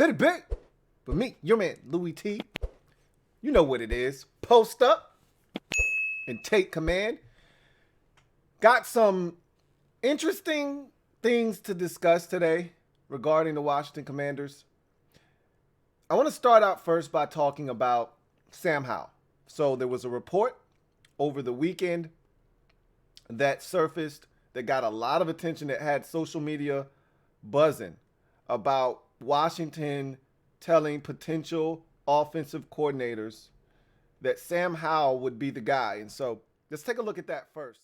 Hit it big. But me, your man, Louie T. You know what it is. Post up and take command. Got some interesting things to discuss today regarding the Washington Commanders. I want to start out first by talking about Sam Howell. So there was a report over the weekend that surfaced that got a lot of attention, that had social media buzzing, about Washington telling potential offensive coordinators that Sam Howell would be the guy. And so let's take a look at that first.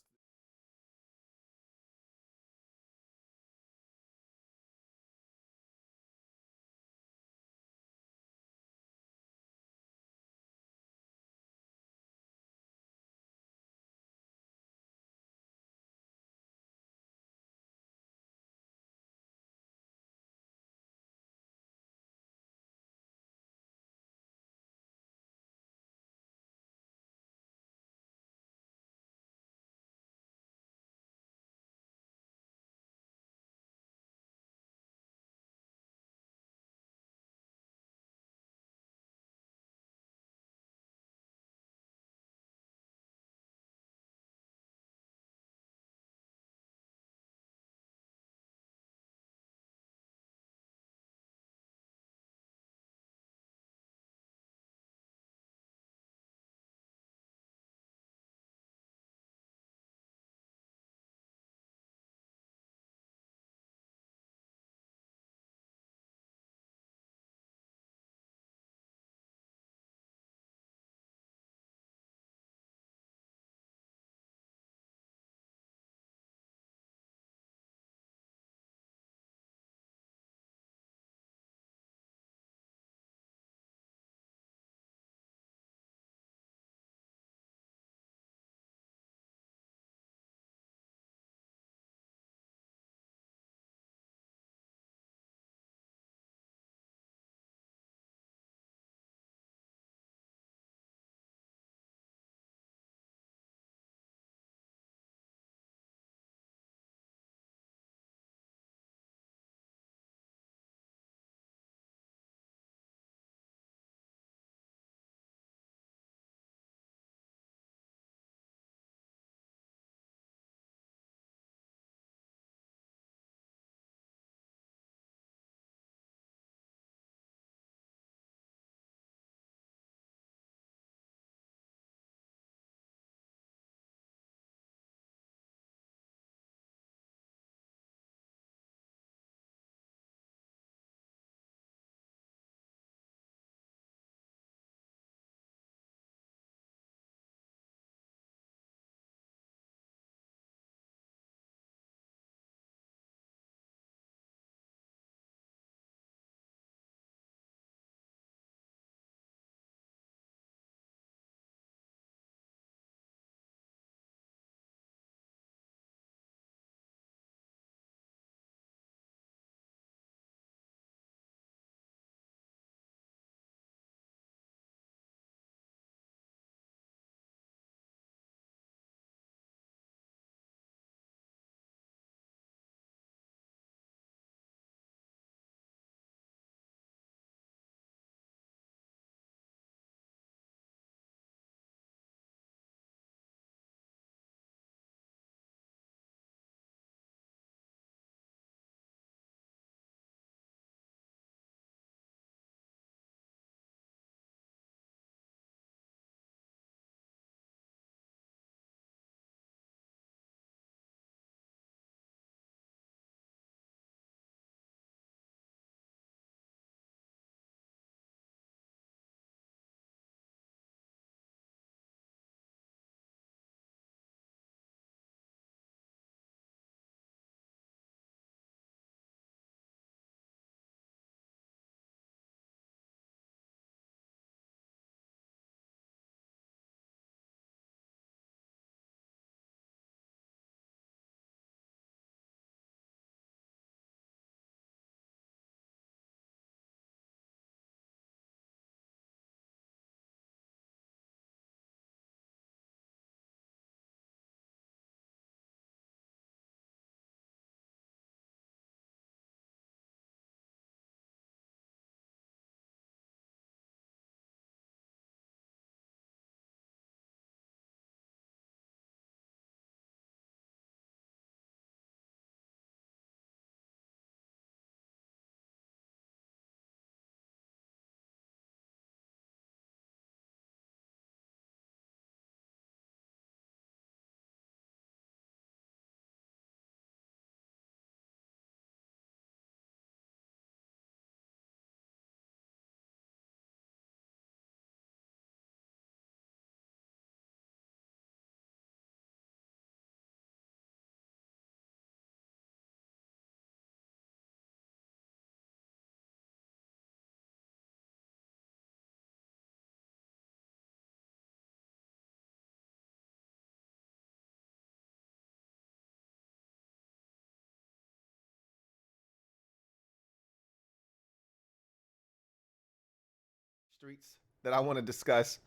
streets that I want to discuss,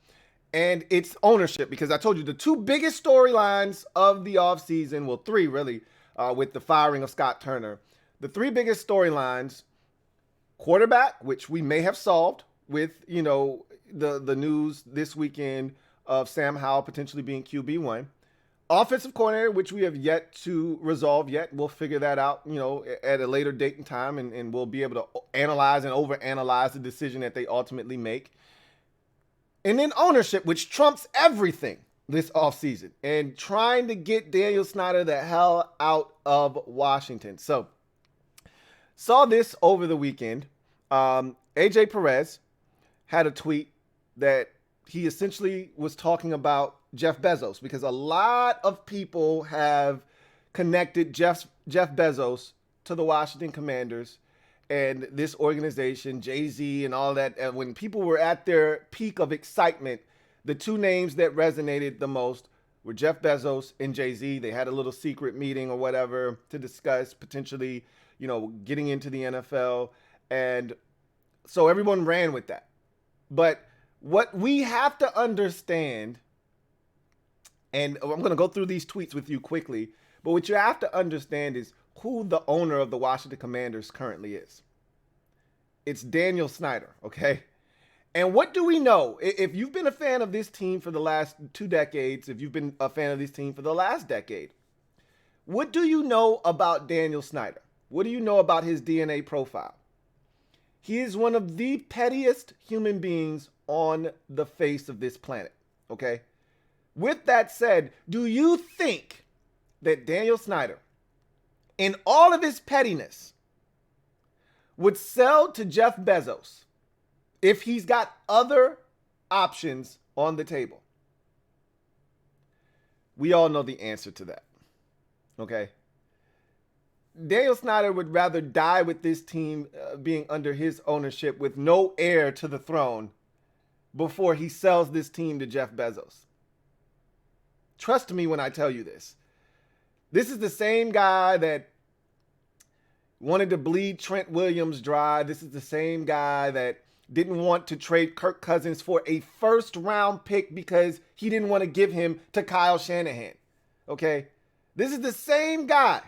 and it's ownership, because I told you the two biggest storylines of the offseason, well, three really, with the firing of Scott Turner. The three biggest storylines: quarterback, which we may have solved with, the news this weekend of Sam Howell potentially being QB1. Offensive coordinator, which we have yet to resolve yet. We'll figure that out, at a later date and time, and we'll be able to analyze and overanalyze the decision that they ultimately make. And then ownership, which trumps everything this offseason, and trying to get Daniel Snyder the hell out of Washington. So, saw this over the weekend. AJ Perez had a tweet that he essentially was talking about Jeff Bezos, because a lot of people have connected Jeff Bezos to the Washington Commanders and this organization, Jay-Z and all that. And when people were at their peak of excitement, the two names that resonated the most were Jeff Bezos and Jay-Z. They had a little secret meeting or whatever to discuss potentially, getting into the NFL. And so everyone ran with that. But what we have to understand, and I'm going to go through these tweets with you quickly, but what you have to understand is who the owner of the Washington Commanders currently is. It's Daniel Snyder, okay? And what do we know? If you've been a fan of this team for the last 2 decades, if you've been a fan of this team for the last decade, what do you know about Daniel Snyder? What do you know about his DNA profile? He is one of the pettiest human beings on the face of this planet, okay? With that said, do you think that Daniel Snyder, in all of his pettiness, would sell to Jeff Bezos if he's got other options on the table? We all know the answer to that, okay? Daniel Snyder would rather die with this team being under his ownership with no heir to the throne before he sells this team to Jeff Bezos. Trust me when I tell you this. This is the same guy that wanted to bleed Trent Williams dry. This is the same guy that didn't want to trade Kirk Cousins for a first-round pick because he didn't want to give him to Kyle Shanahan. Okay? This is the same guy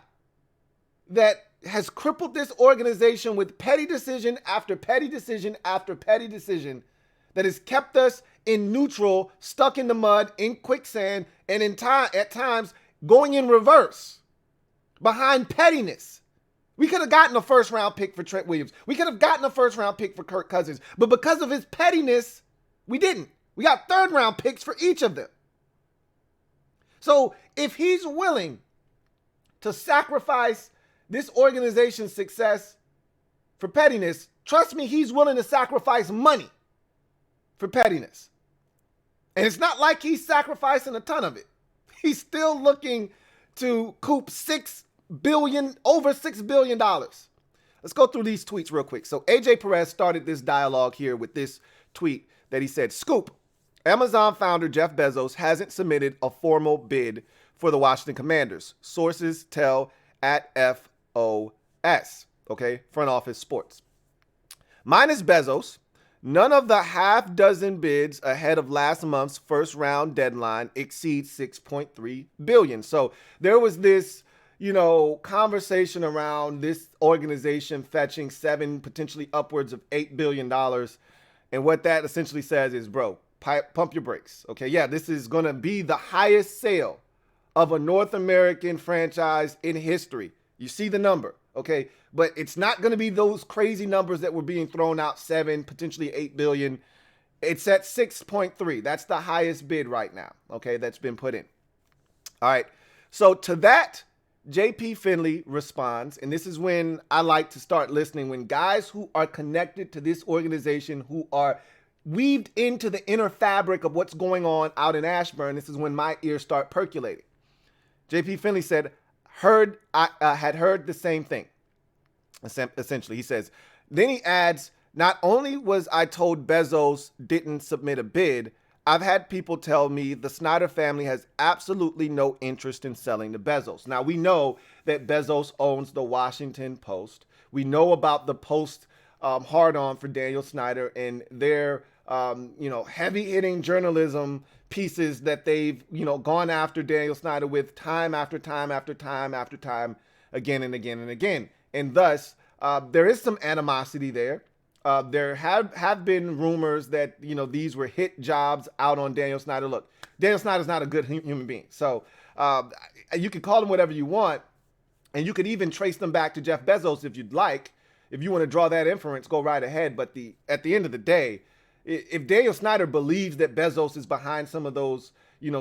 that has crippled this organization with petty decision after petty decision after petty decision, that has kept us in neutral, stuck in the mud, in quicksand, and at times going in reverse behind pettiness. We could have gotten a first-round pick for Trent Williams. We could have gotten a first-round pick for Kirk Cousins. But because of his pettiness, we didn't. We got third-round picks for each of them. So if he's willing to sacrifice this organization's success for pettiness, trust me, he's willing to sacrifice money for pettiness. And it's not like he's sacrificing a ton of it. He's still looking to coop over $6 billion. Let's go through these tweets real quick. So AJ Perez started this dialogue here with this tweet that he said, "Scoop, Amazon founder Jeff Bezos hasn't submitted a formal bid for the Washington Commanders. Sources tell at FOS, okay, Front Office Sports. Minus Bezos, none of the half dozen bids ahead of last month's first round deadline exceeds $6.3 billion. So there was this, conversation around this organization fetching potentially upwards of $8 billion. And what that essentially says is, bro, pump your brakes. Okay, yeah, this is going to be the highest sale of a North American franchise in history. You see the number, okay? But it's not going to be those crazy numbers that were being thrown out, 7, potentially 8 billion. It's at 6.3. That's the highest bid right now, okay, that's been put in. All right, so to that, JP Finley responds, and this is when I like to start listening, when guys who are connected to this organization, who are weaved into the inner fabric of what's going on out in Ashburn, this is when my ears start percolating. JP Finley said, I had heard the same thing. Essentially, he says, then he adds, not only was I told Bezos didn't submit a bid, I've had people tell me the Snyder family has absolutely no interest in selling to Bezos. Now, we know that Bezos owns the Washington Post. We know about the Post hard-on for Daniel Snyder and their heavy hitting journalism pieces that they've, gone after Daniel Snyder with time after time after time after time, again and again and again. And thus, there is some animosity there. There have been rumors that, these were hit jobs out on Daniel Snyder. Look, Daniel Snyder's not a good human being. So you can call him whatever you want. And you could even trace them back to Jeff Bezos if you'd like. If you want to draw that inference, go right ahead. But at the end of the day, if Daniel Snyder believes that Bezos is behind some of those,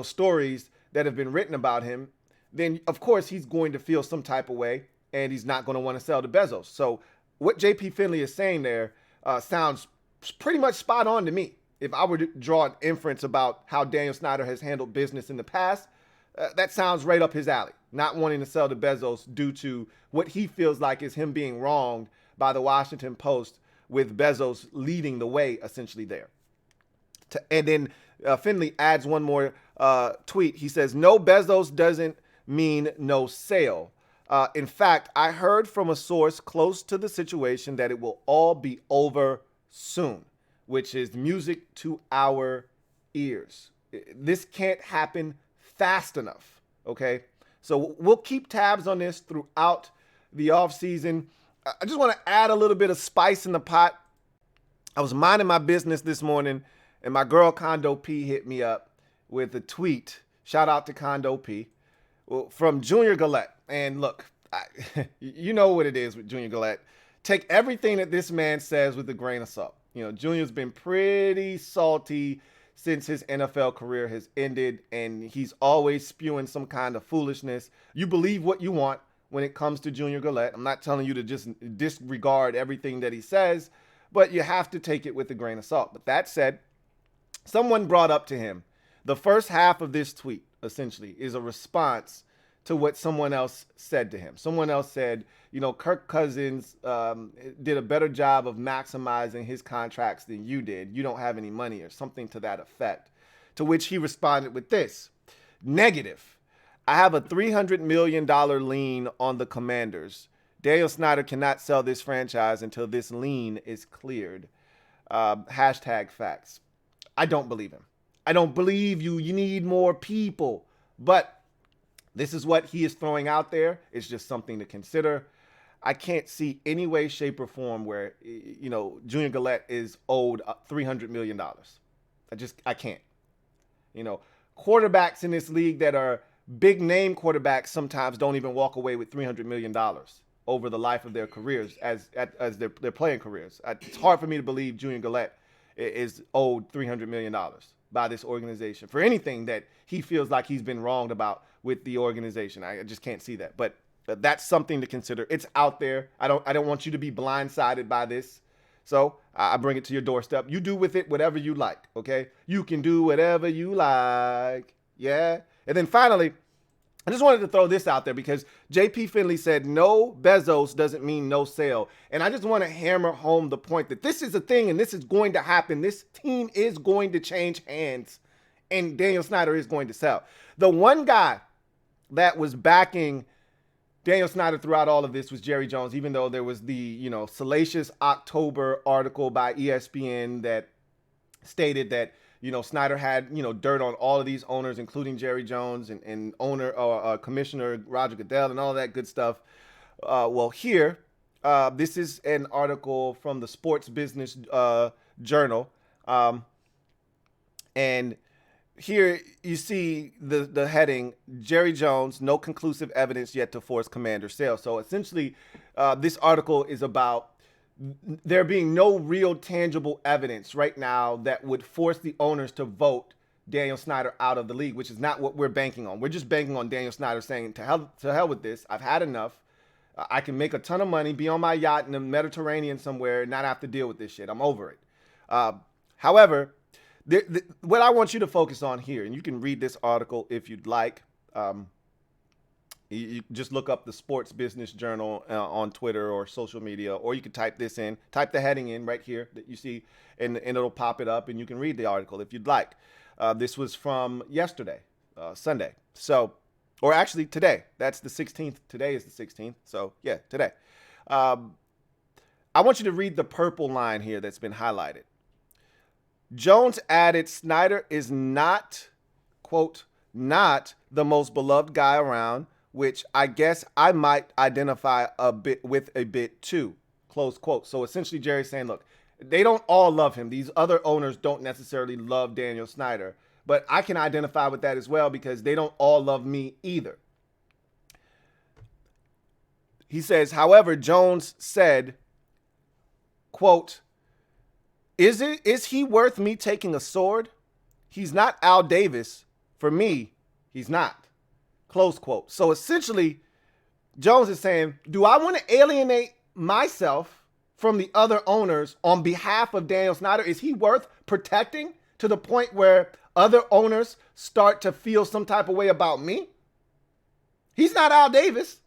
stories that have been written about him, then of course he's going to feel some type of way, and he's not going to want to sell to Bezos. So what JP Finley is saying there sounds pretty much spot on to me. If I were to draw an inference about how Daniel Snyder has handled business in the past, that sounds right up his alley. Not wanting to sell to Bezos due to what he feels like is him being wronged by the Washington Post, with Bezos leading the way essentially there. And then Finley adds one more tweet. He says, no, Bezos doesn't mean no sale. In fact, I heard from a source close to the situation that it will all be over soon, which is music to our ears. This can't happen fast enough, okay? So we'll keep tabs on this throughout the offseason. I just want to add a little bit of spice in the pot. I was minding my business this morning, and my girl Condo P hit me up with a tweet. Shout out to Condo P from Junior Galette. And look, you know what it is with Junior Galette. Take everything that this man says with a grain of salt. Junior's been pretty salty since his NFL career has ended, and he's always spewing some kind of foolishness. You believe what you want when it comes to Junior Galette. I'm not telling you to just disregard everything that he says, but you have to take it with a grain of salt. But that said, someone brought up to him the first half of this tweet, essentially, is a response to what someone else said to him. Someone else said, Kirk Cousins did a better job of maximizing his contracts than you did. You don't have any money, or something to that effect. To which he responded with this: negative. I have a $300 million lien on the Commanders. Daniel Snyder cannot sell this franchise until this lien is cleared. Hashtag facts. I don't believe him. I don't believe you. You need more people. But this is what he is throwing out there. It's just something to consider. I can't see any way, shape, or form where, Junior Galette is owed $300 million. I can't. Quarterbacks in this league that are big name quarterbacks sometimes don't even walk away with $300 million over the life of their careers as their playing careers. It's hard for me to believe Junior Galette is owed $300 million by this organization for anything that he feels like he's been wronged about with the organization. I just can't see that. But that's something to consider. It's out there. I don't want you to be blindsided by this. So I bring it to your doorstep. You do with it whatever you like, okay? You can do whatever you like. Yeah? And then finally, I just wanted to throw this out there because JP Finley said no Bezos doesn't mean no sale. And I just want to hammer home the point that this is a thing and this is going to happen. This team is going to change hands and Daniel Snyder is going to sell. The one guy that was backing Daniel Snyder throughout all of this was Jerry Jones, even though there was the, salacious October article by ESPN that stated that, Snyder had, dirt on all of these owners, including Jerry Jones and owner or Commissioner Roger Goodell and all that good stuff. Well, here, this is an article from the Sports Business Journal. And here you see the heading, Jerry Jones, no conclusive evidence yet to force Commander sale. So essentially, this article is about there being no real tangible evidence right now that would force the owners to vote Daniel Snyder out of the league, which is not what we're banking on. We're just banking on Daniel Snyder saying, to hell with this. I've had enough. I can make a ton of money, be on my yacht in the Mediterranean somewhere, and not have to deal with this shit. I'm over it. However, what I want you to focus on here, and you can read this article if you'd like. You just look up the Sports Business Journal on Twitter or social media, or you can type this in, type the heading in right here that you see, and it'll pop it up, and you can read the article if you'd like. This was from yesterday, Sunday. So, or actually today. That's the 16th. Today is the 16th. So, yeah, today. I want you to read the purple line here that's been highlighted. Jones added Snyder is not, quote, not the most beloved guy around, which I guess I might identify a bit too, close quote. So essentially Jerry's saying, look, they don't all love him. These other owners don't necessarily love Daniel Snyder, but I can identify with that as well because they don't all love me either. He says, however, Jones said, quote, is he worth me taking a sword? He's not Al Davis. For me, he's not. Close quote. So essentially, Jones is saying, do I want to alienate myself from the other owners on behalf of Daniel Snyder? Is he worth protecting to the point where other owners start to feel some type of way about me? He's not Al Davis,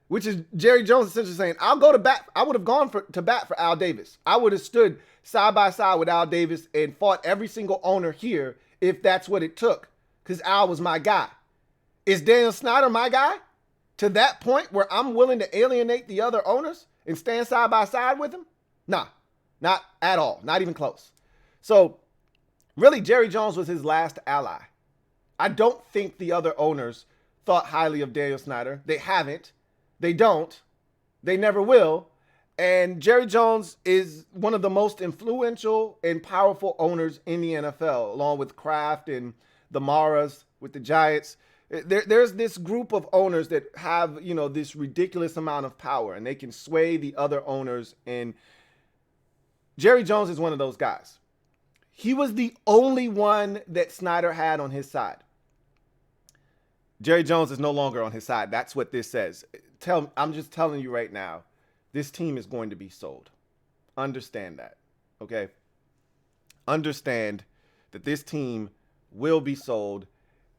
which is Jerry Jones essentially saying, I'll go to bat. I would have gone to bat for Al Davis. I would have stood side by side with Al Davis and fought every single owner here if that's what it took, because Al was my guy. Is Daniel Snyder my guy to that point where I'm willing to alienate the other owners and stand side by side with him? Nah, not at all. Not even close. So really, Jerry Jones was his last ally. I don't think the other owners thought highly of Daniel Snyder. They haven't. They don't. They never will. And Jerry Jones is one of the most influential and powerful owners in the NFL, along with Kraft and the Maras with the Giants. There's this group of owners that have, this ridiculous amount of power, and they can sway the other owners. And Jerry Jones is one of those guys. He was the only one that Snyder had on his side. Jerry Jones is no longer on his side. That's what this says. I'm just telling you right now, this team is going to be sold. Understand that, okay? Understand that this team will be sold,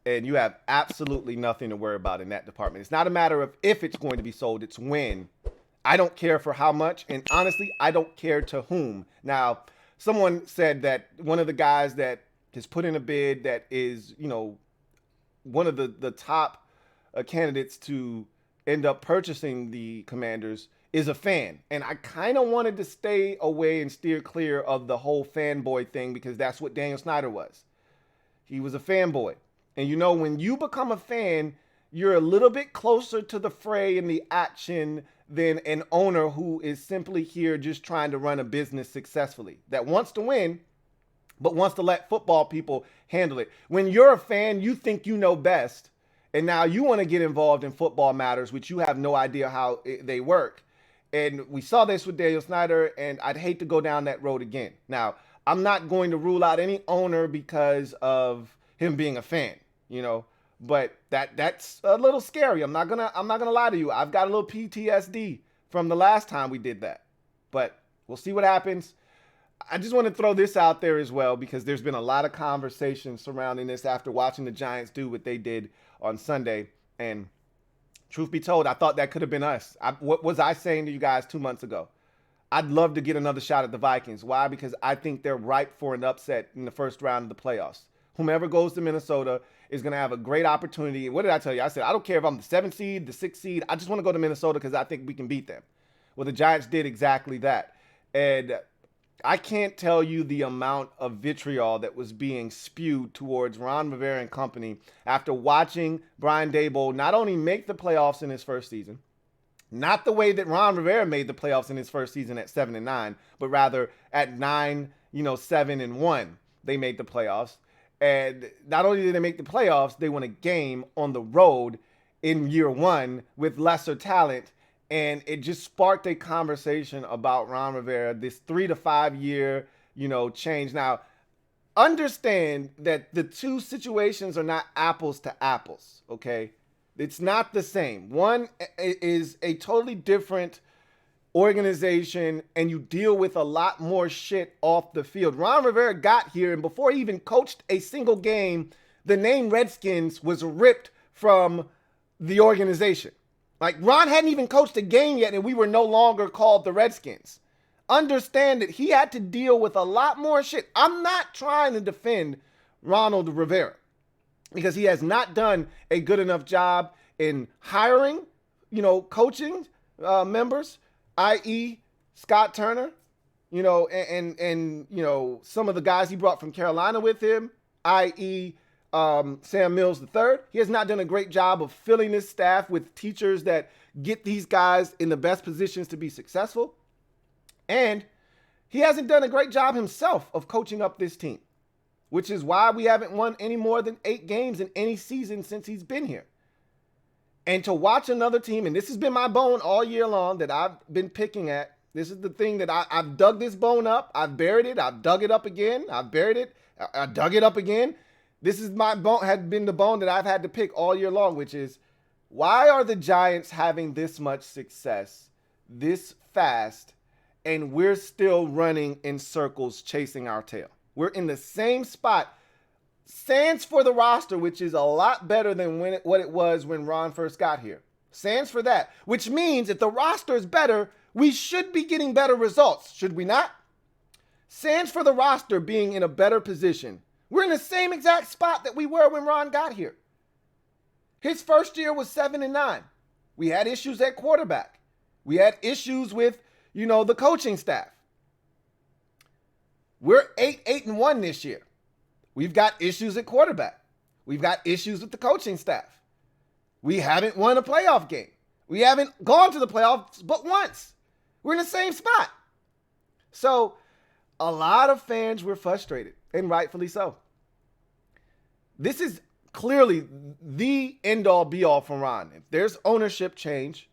and you have absolutely nothing to worry about in that department. It's not a matter of if it's going to be sold, it's when. I don't care for how much, and honestly, I don't care to whom. Now, someone said that one of the guys that has put in a bid that is, one of the top candidates to end up purchasing the Commanders is a fan. And I kind of wanted to stay away and steer clear of the whole fanboy thing because that's what Daniel Snyder was. He was a fanboy. And when you become a fan, you're a little bit closer to the fray and the action than an owner who is simply here just trying to run a business successfully, that wants to win, but wants to let football people handle it. When you're a fan, you think you know best, and now you want to get involved in football matters, which you have no idea how they work. And we saw this with Daniel Snyder, and I'd hate to go down that road again. Now, I'm not going to rule out any owner because of him being a fan, but that's a little scary. I'm not gonna lie to you. I've got a little PTSD from the last time we did that, but we'll see what happens. I just want to throw this out there as well because there's been a lot of conversation surrounding this after watching the Giants do what they did on Sunday. And truth be told, I thought that could have been us. What was I saying to you guys 2 months ago? I'd love to get another shot at the Vikings. Why? Because I think they're ripe for an upset in the first round of the playoffs. Whomever goes to Minnesota is going to have a great opportunity. What did I tell you? I said, I don't care if I'm the 7th seed, the 6th seed. I just want to go to Minnesota because I think we can beat them. Well, the Giants did exactly that. And I can't tell you the amount of vitriol that was being spewed towards Ron Rivera and company after watching Brian Daboll not only make the playoffs in his first season, not the way that Ron Rivera made the playoffs in his first season at 7-9, but rather at 7-1, they made the playoffs. And not only did they make the playoffs, they won a game on the road in year one with lesser talent. And it just sparked a conversation about Ron Rivera, this 3 to 5 year, change. Now, understand that the two situations are not apples to apples, okay? It's not the same. One is a totally different organization, and you deal with a lot more shit off the field. Ron Rivera got here, and before he even coached a single game, the name Redskins was ripped from the organization. Like, Ron hadn't even coached a game yet, and we were no longer called the Redskins. Understand that he had to deal with a lot more shit. I'm not trying to defend Ronald Rivera because he has not done a good enough job in hiring, coaching members, i.e. Scott Turner, and some of the guys he brought from Carolina with him, i.e. Sam Mills III. He has not done a great job of filling his staff with teachers that get these guys in the best positions to be successful. And he hasn't done a great job himself of coaching up this team, which is why we haven't won any more than 8 games in any season since he's been here. And to watch another team, and this has been my bone all year long that I've been picking at. This is the thing that I've dug this bone up. I've buried it. I've dug it up again. I've buried it. I dug it up again. This is my bone, had been the bone that I've had to pick all year long, which is, why are the Giants having this much success this fast and we're still running in circles chasing our tail? We're in the same spot. Sans for the roster, which is a lot better than what it was when Ron first got here. Sans for that, which means if the roster is better, we should be getting better results, should we not? Sans for the roster being in a better position. We're in the same exact spot that we were when Ron got here. His first year was 7-9. We had issues at quarterback. We had issues with, the coaching staff. We're 8-1 this year. We've got issues at quarterback. We've got issues with the coaching staff. We haven't won a playoff game. We haven't gone to the playoffs but once. We're in the same spot. So a lot of fans were frustrated, and rightfully so. This is clearly the end-all be-all from Ron. If there's ownership change,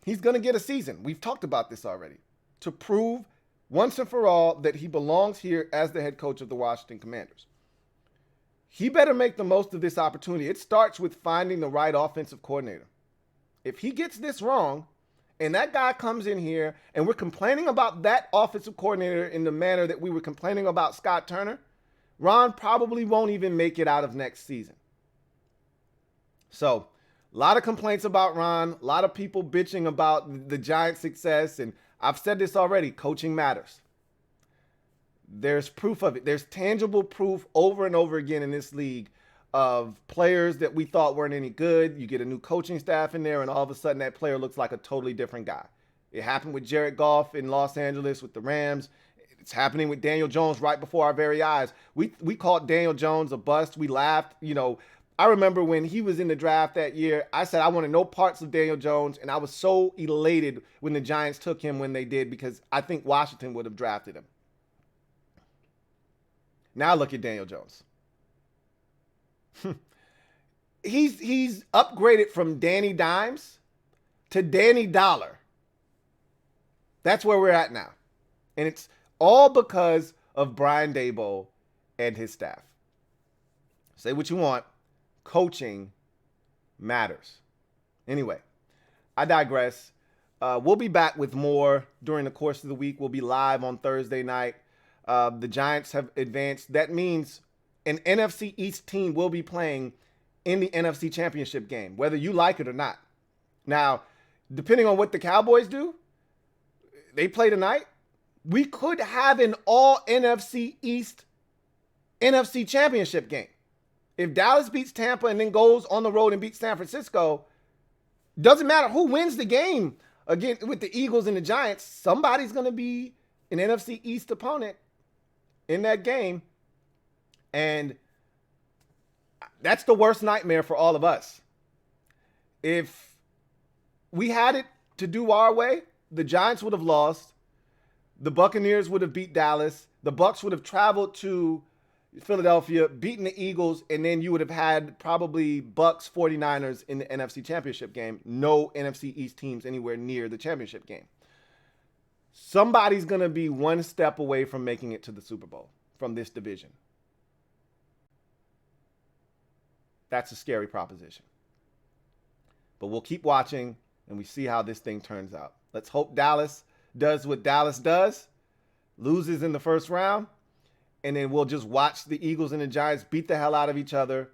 he's going to get a season. We've talked about this already. To prove once and for all that he belongs here as the head coach of the Washington Commanders. He better make the most of this opportunity. It starts with finding the right offensive coordinator. If he gets this wrong, and that guy comes in here, and we're complaining about that offensive coordinator in the manner that we were complaining about Scott Turner, Ron probably won't even make it out of next season. So, a lot of complaints about Ron, a lot of people bitching about the Giants' success, and I've said this already, coaching matters. There's proof of it. There's tangible proof over and over again in this league of players that we thought weren't any good. You get a new coaching staff in there, and all of a sudden that player looks like a totally different guy. It happened with Jared Goff in Los Angeles with the Rams. It's happening with Daniel Jones right before our very eyes. We called Daniel Jones a bust. We laughed. I remember when he was in the draft that year, I said I wanted no parts of Daniel Jones, and I was so elated when the Giants took him when they did because I think Washington would have drafted him. Now look at Daniel Jones. He's upgraded from Danny Dimes to Danny Dollar. That's where we're at now. And it's all because of Brian Daboll and his staff. Say what you want. Coaching matters. Anyway, I digress. We'll be back with more during the course of the week. We'll be live on Thursday night. The Giants have advanced. That means an NFC East team will be playing in the NFC Championship game, whether you like it or not. Now, depending on what the Cowboys do, they play tonight. We could have an all NFC East NFC Championship game. If Dallas beats Tampa and then goes on the road and beats San Francisco, doesn't matter who wins the game again with the Eagles and the Giants, somebody's going to be an NFC East opponent in that game. And that's the worst nightmare for all of us. If we had it to do our way, the Giants would have lost. The Buccaneers would have beat Dallas. The Bucs would have traveled to Philadelphia, beaten the Eagles, and then you would have had probably Bucs 49ers in the NFC Championship game. No NFC East teams anywhere near the championship game. Somebody's going to be one step away from making it to the Super Bowl from this division. That's a scary proposition. But we'll keep watching, and we see how this thing turns out. Let's hope Dallas does what Dallas does, loses in the first round, and then we'll just watch the Eagles and the Giants beat the hell out of each other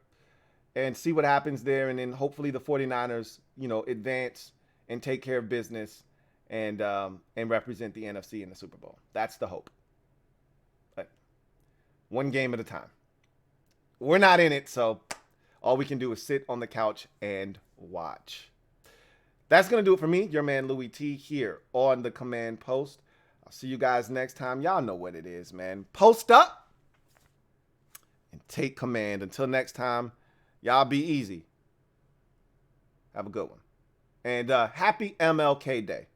and see what happens there. And then hopefully the 49ers, advance and take care of business and represent the NFC in the Super Bowl. That's the hope. But one game at a time. We're not in it, so all we can do is sit on the couch and watch. That's going to do it for me, your man Louie T, here on the Command Post. see you guys next time. Y'all know what it is, man. Post up and take command. Until next time, y'all be easy. Have a good one. And happy MLK Day.